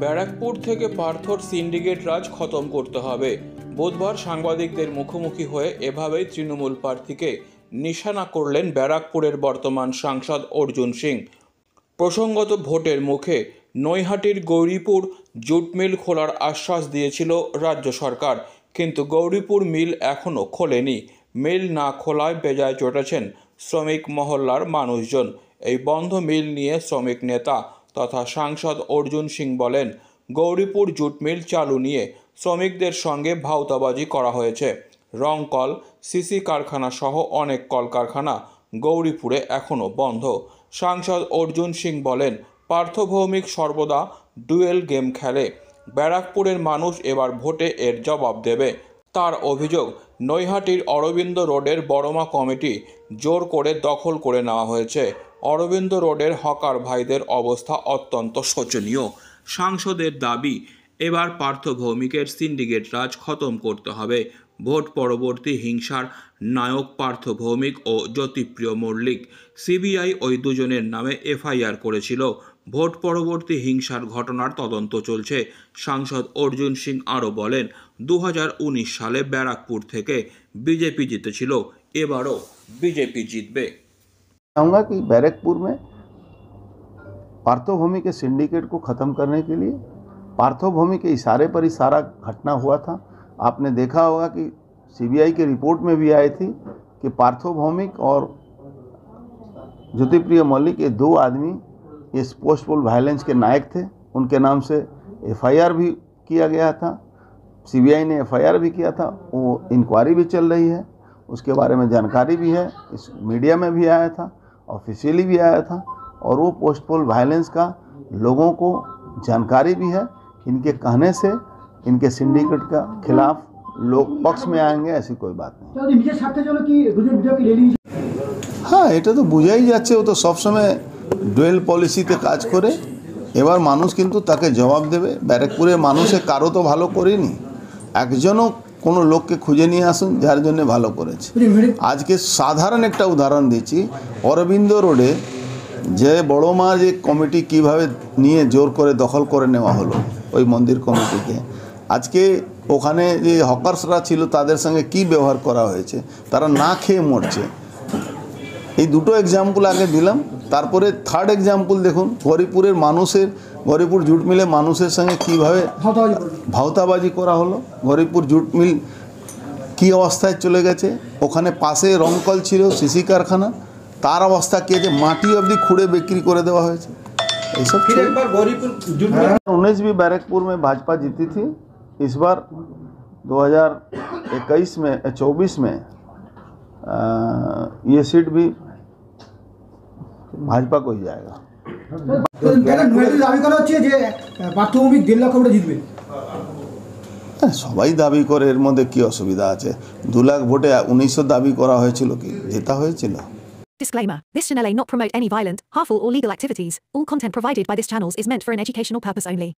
ব্যারাকপুর থেকে পার্থর সিন্ডিকেট রাজ খতম করতে হবে। বুধবার সাংবাদিকদের মুখোমুখি হয়ে এভাবেই তৃণমূল প্রার্থীকে নিশানা করলেন ব্যারাকপুরের বর্তমান সাংসদ অর্জুন সিং। প্রসঙ্গত, ভোটের মুখে নৈহাটির গৌরীপুর জুট মিল খোলার আশ্বাস দিয়েছিল রাজ্য সরকার, কিন্তু গৌরীপুর মিল এখনও খোলেনি। মিল না খোলায় বেজায় চটেছেন শ্রমিক মহল্লার মানুষজন। এই বন্ধ মিল নিয়ে শ্রমিক নেতা তথা সাংসদ অর্জুন সিং বলেন, গৌরীপুর জুট মিল চালু নিয়ে শ্রমিকদের সঙ্গে ভাওতাবাজি করা হয়েছে। রংকল, সিসি কারখানা সহ অনেক কলকারখানা গৌরীপুরে এখনও বন্ধ। সাংসদ অর্জুন সিং বলেন, পার্থ ভৌমিক সর্বদা ডুয়েল গেম খেলে। ব্যারাকপুরের মানুষ এবার ভোটে এর জবাব দেবে। তার অভিযোগ, নৈহাটির অরবিন্দ রোডের বড়মা কমিটি জোর করে দখল করে নেওয়া হয়েছে। অরবিন্দ রোডের হকার ভাইদের অবস্থা অত্যন্ত শোচনীয়। সাংসদের দাবি, এবার পার্থ ভৌমিকের সিন্ডিকেট রাজ খতম করতে হবে। ভোট পরবর্তী হিংসার নায়ক পার্থ ভৌমিক ও জ্যোতিপ্রিয় মল্লিক। সিবিআই ওই দুজনের নামে এফআইআর করেছিল। ভোট পরবর্তী হিংসার ঘটনার তদন্ত চলছে। সাংসদ অর্জুন সিং আরও বলেন, 2019 সালে ব্যারাকপুর থেকে बीजेपी जीतेছিল, এবারও बीजेपी जीतবে। चाहूँगा कि बैरकपुर में पार्थोभूमि के सिंडिकेट को ख़त्म करने के लिए पार्थोभूमि के इशारे पर ही सारा घटना हुआ था। आपने देखा होगा कि सीबीआई की रिपोर्ट में भी आई थी कि पार्थोभौमिक और ज्योतिप्रिय मल्लिक ये दो आदमी इस पोस्टपोल वायलेंस के नायक थे। उनके नाम से एफआईआर भी किया गया था। सीबीआई ने एफआईआर भी किया था, वो इंक्वायरी भी चल रही है, उसके बारे में जानकारी भी है, इस मीडिया में भी आया था, ऑफिशियली भी आया था, और वो पोस्टपोल वायलेंस का लोगों को जानकारी भी है। इनके कहने से इनके सिंडिकेट का खिलाफ लोग पक्ष में आएंगे, ऐसी कोई बात नहीं। हाँ, এটা তো বোঝাই যাচ্ছে ও তো সবসময় ডুয়েল পলিসিতে কাজ করে। এবার মানুষ কিন্তু তাকে জবাব দেবে। ব্যারাকপুরের মানুষে কারো তো ভালো করেনি, একজনও কোনো লোককে খুঁজে নিয়ে আসুন যার জন্য ভালো করেছে। আজকে সাধারণ একটা উদাহরণ দিচ্ছি, অরবিন্দ রোডে যে বড় মা যে কমিটি কীভাবে নিয়ে জোর করে দখল করে নেওয়া হলো ওই মন্দির কমিটিকে, আজকে ওখানে যে হকার্সরা ছিল তাদের সঙ্গে কি ব্যবহার করা হয়েছে, তারা না খেয়ে মরছে। এই দুটো এক্সাম্পল আগে দিলাম, তারপরে থার্ড এক্সাম্পল দেখুন, গৌরীপুরের মানুষের, গৌরীপুর জুট মিলে মানুষের সঙ্গে কীভাবে ভাওতাবাজি করা হলো। গৌরীপুর জুট মিল কী অবস্থায় চলে গেছে, ওখানে পাশে রংকল ছিল, সিসি কারখানা, তার অবস্থা কী আছে, মাটি অবধি খুঁড়ে বিক্রি করে देवा হয়েছে। এইসব 2019 भी बैरकपुर में भाजपा जीती थी। इस बार 2021 में 24 में ये सीट भी भाजपा को ही जाएगा। সবাই দাবি করে, এর মধ্যে কি অসুবিধা আছে? 2 লাখ ভোটে 1900 দাবি করা হয়েছিল, কি জেতা হয়েছিল? Disclaimer. This channel may not promote any violent, harmful or legal activities. All content provided by this channel is meant for an educational purpose only.